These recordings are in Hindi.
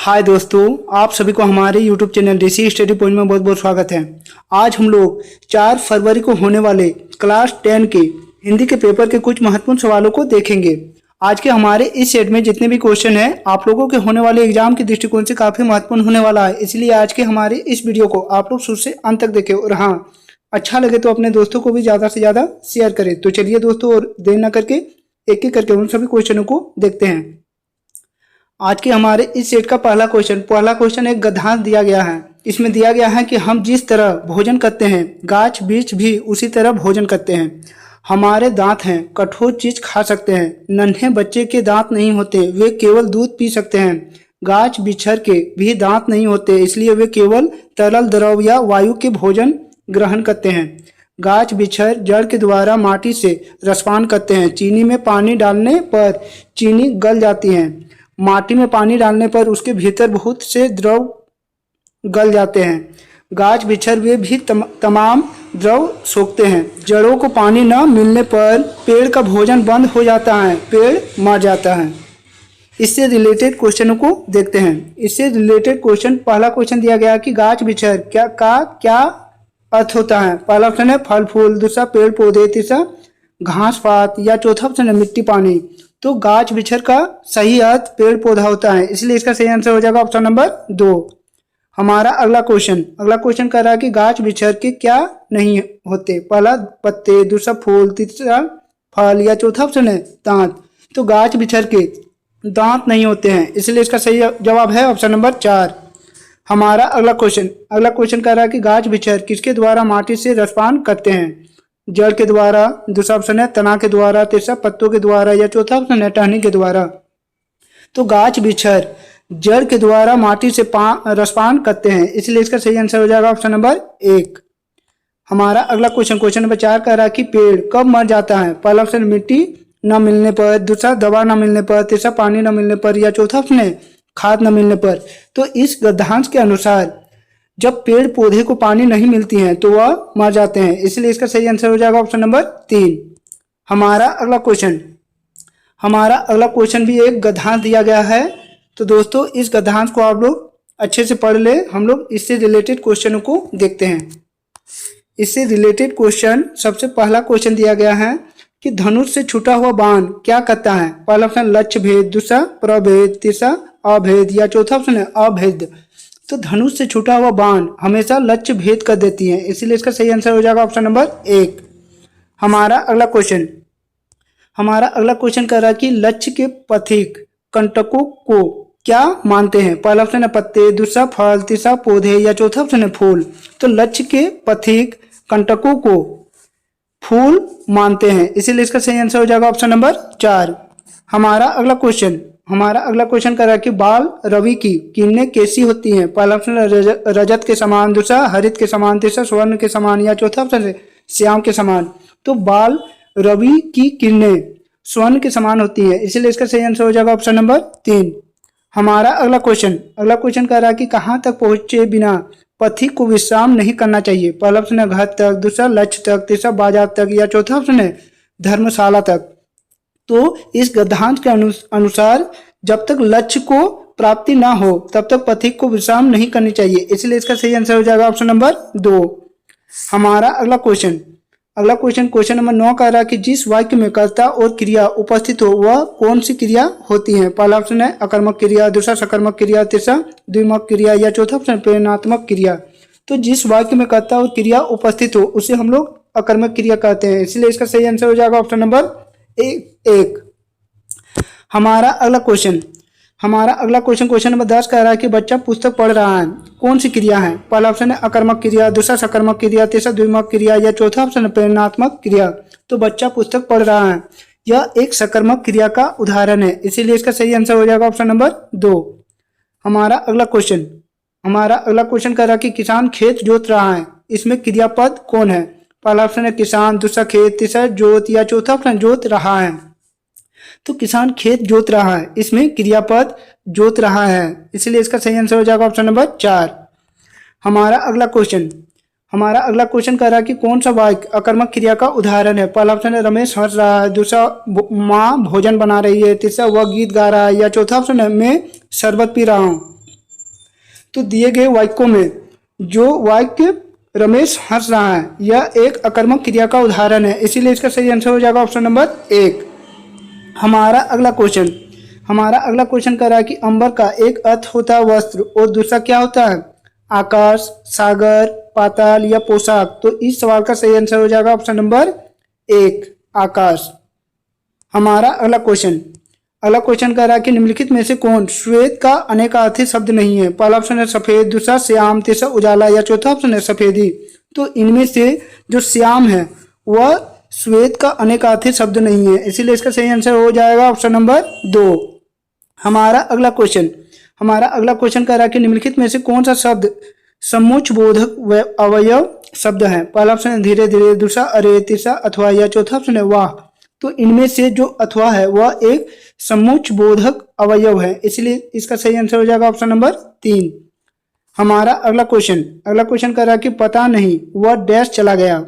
हाय दोस्तों, आप सभी को हमारे YouTube चैनल देसी स्टडी पॉइंट में बहुत बहुत स्वागत है। आज हम लोग 4 फरवरी को होने वाले क्लास 10 के हिंदी के पेपर के कुछ महत्वपूर्ण सवालों को देखेंगे। आज के हमारे इस सेट में जितने भी क्वेश्चन हैं आप लोगों के होने वाले एग्जाम के दृष्टिकोण से काफ़ी महत्वपूर्ण होने वाला है, इसलिए आज के हमारे इस वीडियो को आप लोग शुरू से अंत तक देखें और हाँ, अच्छा लगे तो अपने दोस्तों को भी ज़्यादा से ज़्यादा शेयर करें। तो चलिए दोस्तों, और देर न करके एक एक करके उन सभी क्वेश्चनों को देखते हैं। आज के हमारे इस सेट का पहला क्वेश्चन एक गद्यांश दिया गया है। इसमें दिया गया है कि हम जिस तरह भोजन करते हैं गाछ वृक्ष भी उसी तरह भोजन करते हैं। हमारे दांत हैं, कठोर चीज खा सकते हैं। नन्हे बच्चे के दांत नहीं होते, वे केवल दूध पी सकते हैं। गाछ बिछड़ के भी दांत नहीं होते, इसलिए वे केवल तरल द्रव या वायु के भोजन ग्रहण करते हैं। गाछ बिछड़ जड़ के द्वारा माटी से रसपान करते हैं। चीनी में पानी डालने पर चीनी गल जाती है। माटी में पानी डालने पर उसके भीतर बहुत से द्रव गल जाते हैं। गाछ बिछड़ वे भी तमाम द्रव सोखते हैं। जड़ों को पानी न मिलने पर पेड़ का भोजन बंद हो जाता है, पेड़ मर जाता है। इससे रिलेटेड क्वेश्चनों को देखते हैं। इससे रिलेटेड क्वेश्चन, पहला क्वेश्चन दिया गया कि गाछ बिछड़ क्या अर्थ होता है। पहला ऑप्शन है फल फूल, दूसरा पेड़ पौधे, तीसरा घास पात या चौथा ऑप्शन है मिट्टी पानी। तो गाछ बिछड़ का सही अर्थ पेड़ पौधा होता है, इसलिए इसका सही आंसर हो जाएगा ऑप्शन नंबर 2। हमारा अगला क्वेश्चन कह रहा है कि गाछ बिछड़ के क्या नहीं होते। पहला पत्ते, दूसरा फूल, तीसरा फल या चौथा ऑप्शन है दांत। तो गाछ बिछड़ के दांत नहीं होते हैं, इसलिए इसका सही जवाब है ऑप्शन नंबर 4। हमारा अगला क्वेश्चन कह रहा है कि गाछ बिछड़ किसके द्वारा माटी से रसपान करते हैं। जड़ के द्वारा, दूसरा ऑप्शन है तना के द्वारा, तीसरा पत्तों के द्वारा या चौथा ऑप्शन है टहनी के द्वारा। तो गाछ बिछड़ जड़ के द्वारा माटी से रसपान करते हैं, इसलिए इसका सही आंसर हो जाएगा ऑप्शन नंबर 1। हमारा अगला क्वेश्चन नंबर 4 कह रहा है कि पेड़ कब मर जाता है। पहला ऑप्शन मिट्टी न मिलने पर, दूसरा दवा न मिलने पर, तीसरा पानी न मिलने पर या चौथा ऑप्शन है खाद न मिलने पर। तो इस गद्यांश के अनुसार जब पेड़ पौधे को पानी नहीं मिलती है तो वह मर जाते हैं, इसलिए इसका सही आंसर हो जाएगा ऑप्शन नंबर 3। हमारा अगला क्वेश्चन भी एक गद्यांश दिया गया है। तो दोस्तों, इस गद्यांश को आप लोग अच्छे से पढ़ ले। हम लोग इससे रिलेटेड क्वेश्चनों को देखते हैं। इससे रिलेटेड क्वेश्चन, सबसे पहला क्वेश्चन दिया गया है कि धनुष से छूटा हुआ बाण क्या करता है। पहला ऑप्शन लक्ष्य भेद, दूसरा प्रभेद, तीसरा अभेद या चौथा ऑप्शन है अभेद। तो धनुष से छूटा हुआ बाण हमेशा लक्ष्य भेद कर देती है, इसीलिए इसका सही आंसर हो जाएगा ऑप्शन नंबर 1। हमारा अगला क्वेश्चन कह रहा है कि लक्ष्य के पथिक कंटकों को क्या मानते हैं। पहला ऑप्शन है पत्ते, दूसरा फल, तीसरा पौधे या चौथा ऑप्शन है फूल। तो लक्ष्य के पथिक कंटकों को फूल मानते हैं, इसीलिए इसका सही आंसर हो जाएगा ऑप्शन नंबर 4। हमारा अगला क्वेश्चन कर रहा है कि बाल रवि की किरणें कैसी होती हैं। पहला ऑप्शन रजत के समान, दूसरा हरित के समान, तीसरा स्वर्ण के समान या चौथा ऑप्शन है श्याम के समान। तो बाल रवि की किरणें स्वर्ण के समान होती हैं, इसलिए इसका सही आंसर हो जाएगा ऑप्शन नंबर 3। हमारा अगला क्वेश्चन कह रहा है कि कहाँ तक पहुंचे बिना पथिक को विश्राम नहीं करना चाहिए। पहला ऑप्शन है घर तक, दूसरा लक्ष्य तक, तीसरा बाजार तक या चौथा ऑप्शन है धर्मशाला तक। तो इस गद्यांश के अनुसार जब तक लक्ष्य को प्राप्ति ना हो तब तक पथिक को विश्राम नहीं करनी चाहिए, इसलिए इसका सही आंसर हो जाएगा ऑप्शन नंबर 2। हमारा अगला क्वेश्चन नंबर 9 कह रहा है कि जिस वाक्य में कर्ता और क्रिया उपस्थित हो वह कौन सी क्रिया होती है। पहला ऑप्शन है अकर्मक क्रिया, दूसरा सकर्मक क्रिया, तीसरा द्विमक क्रिया या चौथा ऑप्शन प्रेरणात्मक क्रिया। तो जिस वाक्य में कर्ता और क्रिया उपस्थित हो उसे हम लोग अकर्मक क्रिया कहते हैं, इसलिए इसका सही आंसर हो जाएगा ऑप्शन नंबर 1। हमारा अगला क्वेश्चन नंबर 10 कह रहा है कि बच्चा पुस्तक पढ़ रहा है, कौन सी क्रिया है। पहला ऑप्शन है अकर्मक क्रिया, दूसरा सकर्मक क्रिया, तीसरा द्विमक क्रिया या चौथा ऑप्शन है प्रेरणात्मक क्रिया। तो बच्चा पुस्तक पढ़ रहा है, यह एक सकर्मक क्रिया का उदाहरण है, इसीलिए इसका सही आंसर हो जाएगा ऑप्शन नंबर 2। हमारा अगला क्वेश्चन कह रहा है कि किसान खेत जोत रहा है, इसमें क्रियापद कौन है। पहला ऑप्शन है किसान, दूसरा खेत, तीसरा जोत या चौथा ऑप्शन जोत रहा है। तो किसान खेत जोत रहा है, इसमें क्रियापद जोत रहा है, इसलिए इसका सही आंसर हो जाएगा ऑप्शन नंबर 4। हमारा अगला क्वेश्चन कह रहा है कि कौन सा वाक्य अकर्मक क्रिया का उदाहरण है। पहला ऑप्शन है रमेश हंस रहा है, दूसरा माँ भोजन बना रही है, तीसरा वह गीत गा रहा है या चौथा ऑप्शन है मैं शरबत पी रहा हूँ। तो दिए गए वाक्यों में जो वाक्य रमेश हंस रहा है यह एक अकर्मक क्रिया का उदाहरण है, इसीलिए इसका सही आंसर हो जाएगा ऑप्शन नंबर 1। हमारा अगला क्वेश्चन कह रहा है कि अंबर का एक अर्थ होता है वस्त्र और दूसरा क्या होता है? आकाश, सागर, पाताल या पोशाक। तो इस सवाल का सही आंसर हो जाएगा ऑप्शन नंबर 1, आकाश। हमारा अगला क्वेश्चन कह रहा है कि निम्नलिखित में से कौन श्वेत का अनेकार्थी शब्द नहीं है? पहला ऑप्शन है सफेद, दूसरा श्याम, तीसरा उजाला या चौथा ऑप्शन है सफेदी। तो इनमें से जो श्याम है वह श्वेत का अनेकार्थी शब्द नहीं है, इसीलिए इसका सही आंसर हो जाएगा ऑप्शन नंबर 2। हमारा अगला क्वेश्चन कह रहा है कि निम्नलिखित में से कौन सा शब्द समुच्चयबोधक अवयव शब्द है? पहला ऑप्शन है धीरे धीरे, दूसरा अरे, तीसरा अथवा या चौथा ऑप्शन है वाह। तो इनमें से जो अथवा है वह एक समुच्चयबोधक अवयव है, इसलिए इसका सही आंसर हो जाएगा ऑप्शन नंबर 3। हमारा अगला क्वेश्चन कह रहा है कि पता नहीं वह डैश चला गया,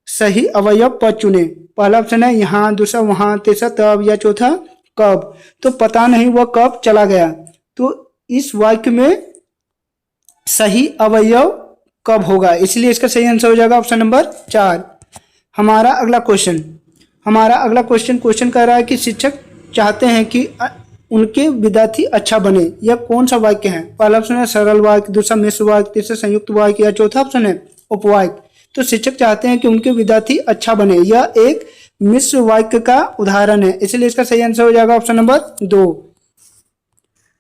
सही अवयव पद चुने। पहला ऑप्शन है यहाँ, दूसरा वहां, तीसरा तब या चौथा कब। तो पता नहीं वह कब चला गया, तो इस वाक्य में सही अवयव कब होगा, इसलिए इसका सही आंसर हो जाएगा ऑप्शन नंबर 4। हमारा अगला क्वेश्चन कह रहा है कि शिक्षक चाहते हैं कि उनके विद्यार्थी अच्छा बने, यह कौन सा वाक्य है? पहला ऑप्शन है सरल वाक्य, दूसरा मिश्र वाक्य, तीसरा संयुक्त वाक्य या चौथा ऑप्शन है उपवाक्य। तो शिक्षक चाहते हैं कि उनके विद्यार्थी अच्छा बने, यह एक मिश्र वाक्य का उदाहरण है, इसलिए इसका सही आंसर हो जाएगा ऑप्शन नंबर 2।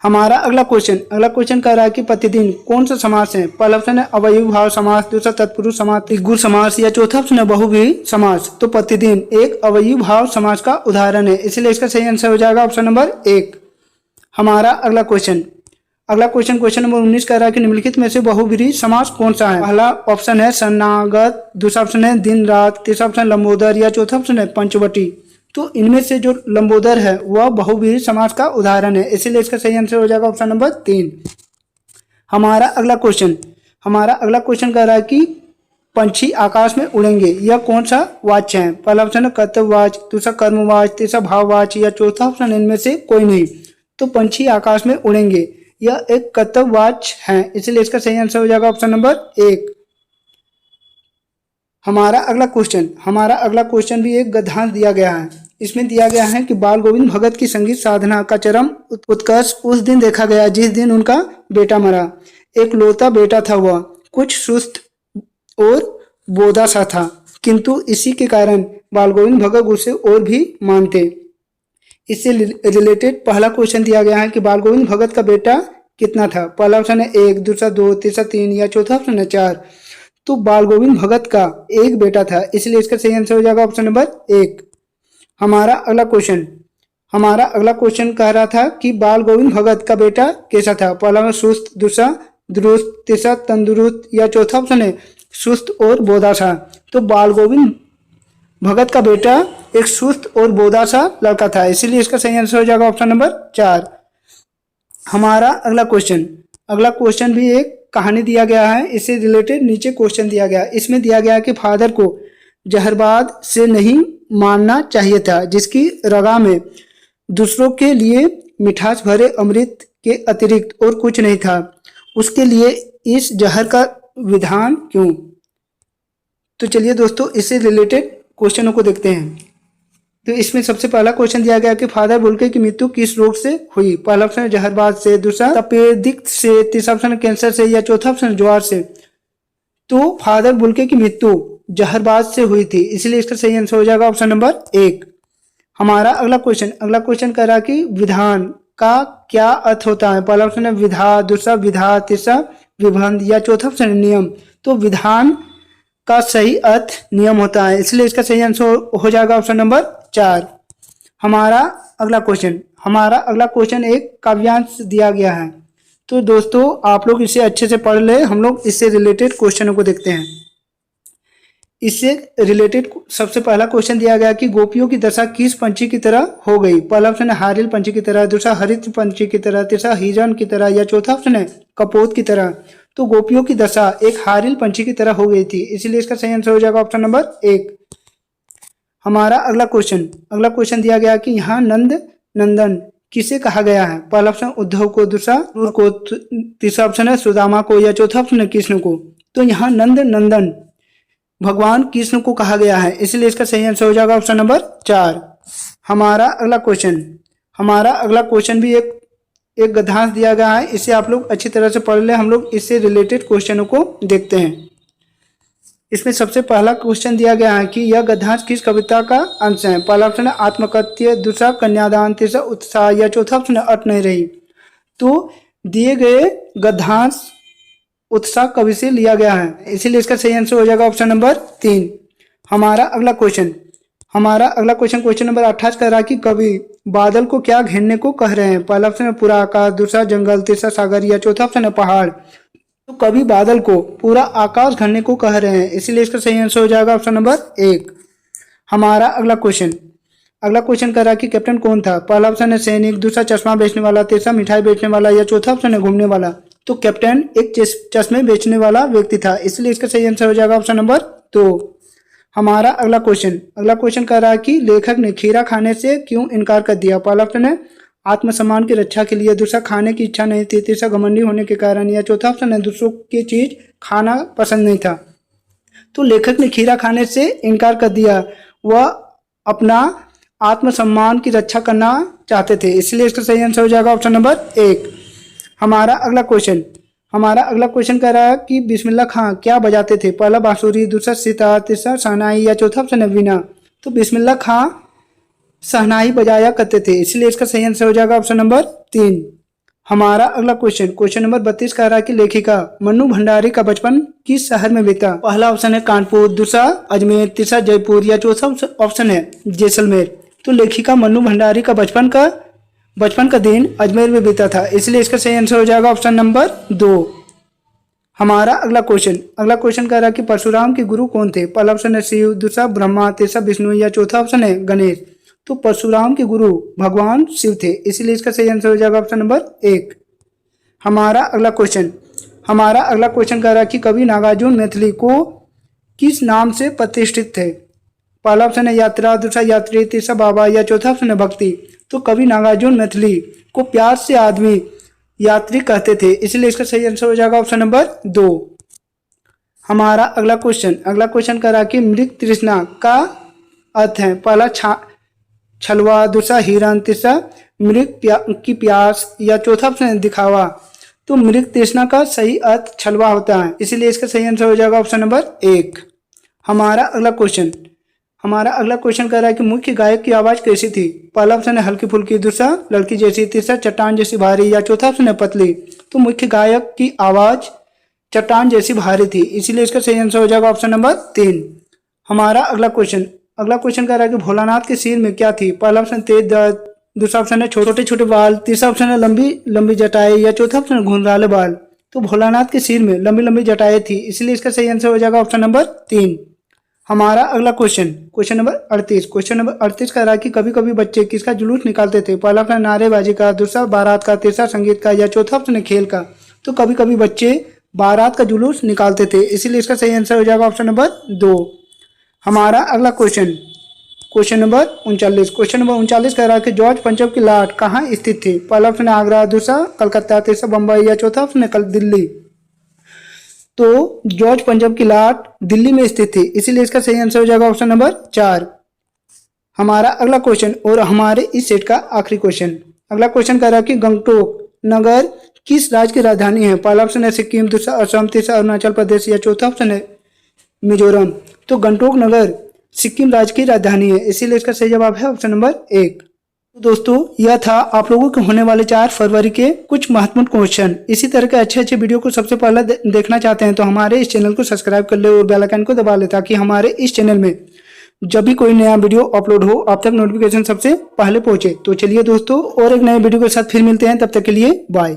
हमारा अगला क्वेश्चन कह रहा है कि प्रतिदिन कौन सा समास है? पहला ऑप्शन है अवयवी भाव समास, दूसरा तत्पुरुष समास, त्रिगुण समास या चौथा ऑप्शन है बहुव्रीहि समास। तो प्रतिदिन एक अवयवी भाव समास का उदाहरण है, इसलिए इसका सही आंसर हो जाएगा ऑप्शन नंबर 1। हमारा अगला क्वेश्चन नंबर 19 कह रहा है कि निम्नलिखित में से बहुव्रीहि समास कौन सा है? पहला ऑप्शन है शरणागत, दूसरा ऑप्शन है दिन रात, तीसरा ऑप्शन लंबोदर या चौथा ऑप्शन है पंचवटी। तो इनमें से जो लंबोदर है वह बहुव्रीहि समास का उदाहरण है, इसीलिए इसका सही आंसर हो जाएगा ऑप्शन नंबर 3। हमारा अगला क्वेश्चन कह रहा है कि पंछी आकाश में उड़ेंगे, यह कौन सा वाच्य है? पहला ऑप्शन है कर्तव्यवाच्य, दूसरा कर्मवाच्य, तीसरा भाववाच्य या चौथा ऑप्शन इनमें से कोई नहीं। तो पंछी आकाश में उड़ेंगे यह एक कर्तव्यवाच्य है, इसलिए इसका सही आंसर हो जाएगा ऑप्शन नंबर 1। हमारा अगला क्वेश्चन भी एक गद्यांश दिया गया है। इसमें दिया गया है कि बाल गोविंद भगत की संगीत साधना का चरम उत्कर्ष उस दिन देखा गया जिस दिन उनका बेटा मरा। एक लौता बेटा था, वह कुछ सुस्त और बोधा सा था, किंतु इसी के कारण बाल गोविंद भगत उसे और भी मानते। इससे रिलेटेड पहला क्वेश्चन दिया गया है कि बाल गोविंद भगत का बेटा कितना था? पहला ऑप्शन है 1, दूसरा 2, तीसरा 3 या चौथा ऑप्शन है 4। तो बाल गोविंद भगत का एक बेटा था, इसलिए इसका सही आंसर हो जाएगा ऑप्शन नंबर 1। हमारा अगला क्वेश्चन कह रहा था कि बाल गोविंद भगत का बेटा कैसा था? पहला सुस्त, दूसरा दुरुस्त, तीसरा तंदुरुस्त या चौथा ऑप्शन है सुस्त और बोधा सा। तो बाल गोविंद भगत का बेटा एक सुस्त और बोधा सा लड़का था, इसीलिए इसका सही आंसर हो जाएगा ऑप्शन नंबर 4। हमारा अगला क्वेश्चन भी एक कहानी दिया गया है, इससे रिलेटेड नीचे क्वेश्चन दिया गया है। इसमें दिया गया है कि फादर को जहरबाद से नहीं मानना चाहिए था, जिसकी रगा में दूसरों के लिए मिठास भरे अमृत के अतिरिक्त और कुछ नहीं था, उसके लिए इस जहर का विधान क्यों? तो चलिए दोस्तों इससे रिलेटेड क्वेश्चनों को देखते हैं। तो इसमें सबसे पहला क्वेश्चन दिया गया कि फादर बुल्के की मृत्यु किस रोग से हुई? पहला ऑप्शन है जहरबाद से, दूसरा तपेदिक से, तीसरा ऑप्शन है कैंसर से या चौथा ऑप्शन ज्वार से। तो फादर बुल्के की मृत्यु जहरबाद से हुई थी, इसलिए इसका सही आंसर हो जाएगा ऑप्शन नंबर 1। हमारा अगला क्वेश्चन कह रहा है कि विधान का क्या अर्थ होता है? पहला ऑप्शन है विधा, दूसरा विधा, तीसरा विबंध या चौथा ऑप्शन है नियम। तो विधान का सही अर्थ नियम होता है, इसलिए इसका सही आंसर हो जाएगा ऑप्शन नंबर 4। हमारा अगला क्वेश्चन एक काव्यांश दिया गया है। तो दोस्तों आप लोग इसे अच्छे से पढ़ ले, हम लोग इससे रिलेटेड क्वेश्चनों को देखते हैं। इससे रिलेटेड सबसे पहला क्वेश्चन दिया गया कि गोपियों की दशा किस पंछी की तरह हो गई? पहला ऑप्शन है हारिल पंछी की तरह, दूसरा हरित पंछी की तरह, तीसरा हिरन की तरह या चौथा ऑप्शन है कपोत की तरह। तो गोपियों की दशा एक हारिल पंछी की तरह हो गई थी, इसलिए इसका सही आंसर हो जाएगा ऑप्शन नंबर 1। हमारा अगला क्वेश्चन दिया गया कि यहाँ नंदन किसे कहा गया है? पहला ऑप्शन उद्धव को, दूसरा क्रूर को, तीसरा ऑप्शन है सुदामा को, या चौथा ऑप्शन है कृष्ण को। तो यहाँ नंद नंदन भगवान कृष्ण को कहा गया है, इसलिए इसका सही आंसर हो जाएगा ऑप्शन नंबर 4। हमारा अगला क्वेश्चन भी एक गद्यांश दिया गया है, इसे आप लोग अच्छी तरह से पढ़ ले। हम लोग इससे रिलेटेड क्वेश्चनों को देखते हैं। इसमें सबसे पहला क्वेश्चन दिया गया है कि यह गद्यांश किस कविता का अंश है? पहला ऑप्शन है आत्मकथ्य, दूसरा कन्यादान, तीसरा उत्साह, या चौथा ऑप्शन है अट नहीं रही। तो दिए गए गद्यांश उत्साह कवि से लिया गया है, इसीलिए इसका सही आंसर हो जाएगा ऑप्शन नंबर 3। हमारा अगला क्वेश्चन क्वेश्चन नंबर 28 कह रहा है कि कवि बादल को क्या घेरने को कह रहे हैं? पहला ऑप्शन है पूरा आकाश, दूसरा जंगल, तीसरा सागर, या चौथा ऑप्शन है पहाड़। तो कवि बादल को पूरा आकाश घेरने को कह रहे हैं, इसीलिए इसका सही आंसर हो जाएगा ऑप्शन नंबर 1। हमारा अगला क्वेश्चन कह रहा है कि कैप्टन कौन था? पहला ऑप्शन है सैनिक, दूसरा चश्मा बेचने वाला, तीसरा मिठाई बेचने वाला, या चौथा ऑप्शन है घूमने वाला। तो कैप्टन एक चश्मे बेचने वाला व्यक्ति था, इसलिए इसका सही आंसर हो जाएगा ऑप्शन नंबर 2। हमारा अगला क्वेश्चन कह रहा है कि लेखक ने खीरा खाने से क्यों इनकार कर दिया? पहला ऑप्शन है आत्मसम्मान की रक्षा के लिए, दूसरा खाने की इच्छा नहीं थी, तीसरा घमंडी होने के कारण, या चौथा ऑप्शन है दूसरों की चीज खाना पसंद नहीं था। तो लेखक ने खीरा खाने से इनकार कर दिया, वह अपना आत्मसम्मान की रक्षा करना चाहते थे, इसलिए इसका सही आंसर हो जाएगा ऑप्शन नंबर 1। हमारा अगला क्वेश्चन कह रहा है कि बिस्मिल्लाह खां क्या बजाते थे? पहला बांसुरी, दूसरा सितार, तीसरा शहनाई, या चौथा ऑप्शन है वीणा। तो बिस्मिल्लाह खां शहनाई बजाया करते थे, इसलिए इसका सही आंसर हो जाएगा ऑप्शन नंबर 3। हमारा अगला क्वेश्चन नंबर 32 कह रहा है कि लेखिका मन्नू भंडारी का बचपन किस शहर में बीता? पहला ऑप्शन है कानपुर, दूसरा अजमेर, तीसरा जयपुर, या चौथा ऑप्शन है जैसलमेर। तो लेखिका मन्नू भंडारी का बचपन का दिन अजमेर में बीता था, इसलिए इसका सही आंसर हो जाएगा ऑप्शन नंबर 2। हमारा अगला क्वेश्चन कह रहा है कि परशुराम के गुरु कौन थे? पहला ऑप्शन है शिव, दूसरा ब्रह्मा, तीसरा विष्णु, या चौथा ऑप्शन है गणेश। तो परशुराम के गुरु भगवान शिव थे, इसलिए इसका सही आंसर हो जाएगा ऑप्शन नंबर 1। हमारा अगला क्वेश्चन कह रहा है कि कवि नागार्जुन मैथिली को किस नाम से प्रतिष्ठित थे? पहला ऑप्शन है यात्रा, दूसरा यात्री, तीसरा बाबा, या चौथा ऑप्शन है भक्ति। तो कवि नागार्जुन मैथिली को प्यार से आदमी यात्री कहते थे, इसलिए इसका सही आंसर हो जाएगा ऑप्शन नंबर 2। हमारा अगला क्वेश्चन कह रहा है कि मृग तृष्णा का अर्थ है? पहला छलवा, दूसरा हिरन, तीसरा मृग की प्यास, या चौथा ऑप्शन है दिखावा। तो मृग तृष्णा का सही अर्थ छलवा होता है, इसीलिए इसका सही आंसर हो जाएगा ऑप्शन नंबर 1। हमारा अगला क्वेश्चन कह रहा है कि मुख्य गायक की आवाज कैसी थी? पहला ऑप्शन है हल्की फुल्की, दूसरा लड़की जैसी, तीसरा चट्टान जैसी भारी, या चौथा ऑप्शन है पतली। तो मुख्य गायक की आवाज चट्टान जैसी भारी थी, इसीलिए इसका सही आंसर हो जाएगा ऑप्शन नंबर 3। हमारा अगला क्वेश्चन कह रहा है कि भोलानाथ के सिर में क्या थी? पहला ऑप्शन तेज दर्द, दूसरा ऑप्शन है छोटे छोटे बाल, तीसरा ऑप्शन है लंबी लंबी जटाएं, या चौथा ऑप्शन है घुंघराले बाल। तो भोलानाथ के सिर में लंबी लंबी जटाएं थी, इसलिए इसका सही आंसर हो जाएगा ऑप्शन नंबर 3। हमारा अगला क्वेश्चन नंबर 38 कह रहा है कि कभी कभी बच्चे किसका जुलूस निकालते थे? पहला ऑप्शन नारेबाजी का, दूसरा बारात का, तीसरा संगीत का, या चौथा ऑप्शन है खेल का। तो कभी कभी बच्चे बारात का जुलूस निकालते थे, इसीलिए इसका सही आंसर हो जाएगा ऑप्शन नंबर 2। हमारा अगला क्वेश्चन नंबर 39 कह रहा है कि जॉर्ज पंचम की लाट कहाँ स्थित थी? पहला ऑप्शन है आगरा, दूसरा कलकत्ता, तीसरा बम्बई, या चौथा ऑप्शन है दिल्ली। तो जॉर्ज पंचम की लाट दिल्ली में स्थित थी, इसीलिए इसका सही आंसर हो जाएगा ऑप्शन नंबर 4। हमारा अगला क्वेश्चन और हमारे इस सेट का आखिरी अगला क्वेश्चन कह रहा है कि गंगटोक नगर किस राज्य की राजधानी है? पहला ऑप्शन है सिक्किम, दूसरा असम, तीसरा अरुणाचल प्रदेश, या चौथा ऑप्शन है मिजोरम। तो गंगटोक नगर सिक्किम राज्य की राजधानी है, इसीलिए इसका सही जवाब है ऑप्शन नंबर 1। तो दोस्तों यह था आप लोगों के होने वाले 4 फरवरी के कुछ महत्वपूर्ण क्वेश्चन। इसी तरह के अच्छे वीडियो को सबसे पहले देखना चाहते हैं तो हमारे इस चैनल को सब्सक्राइब कर ले और बेल आइकन को दबा ले, ताकि हमारे इस चैनल में जब भी कोई नया वीडियो अपलोड हो आप तक नोटिफिकेशन सबसे पहले पहुंचे। तो चलिए दोस्तों और एक नए वीडियो के साथ फिर मिलते हैं, तब तक के लिए बाय।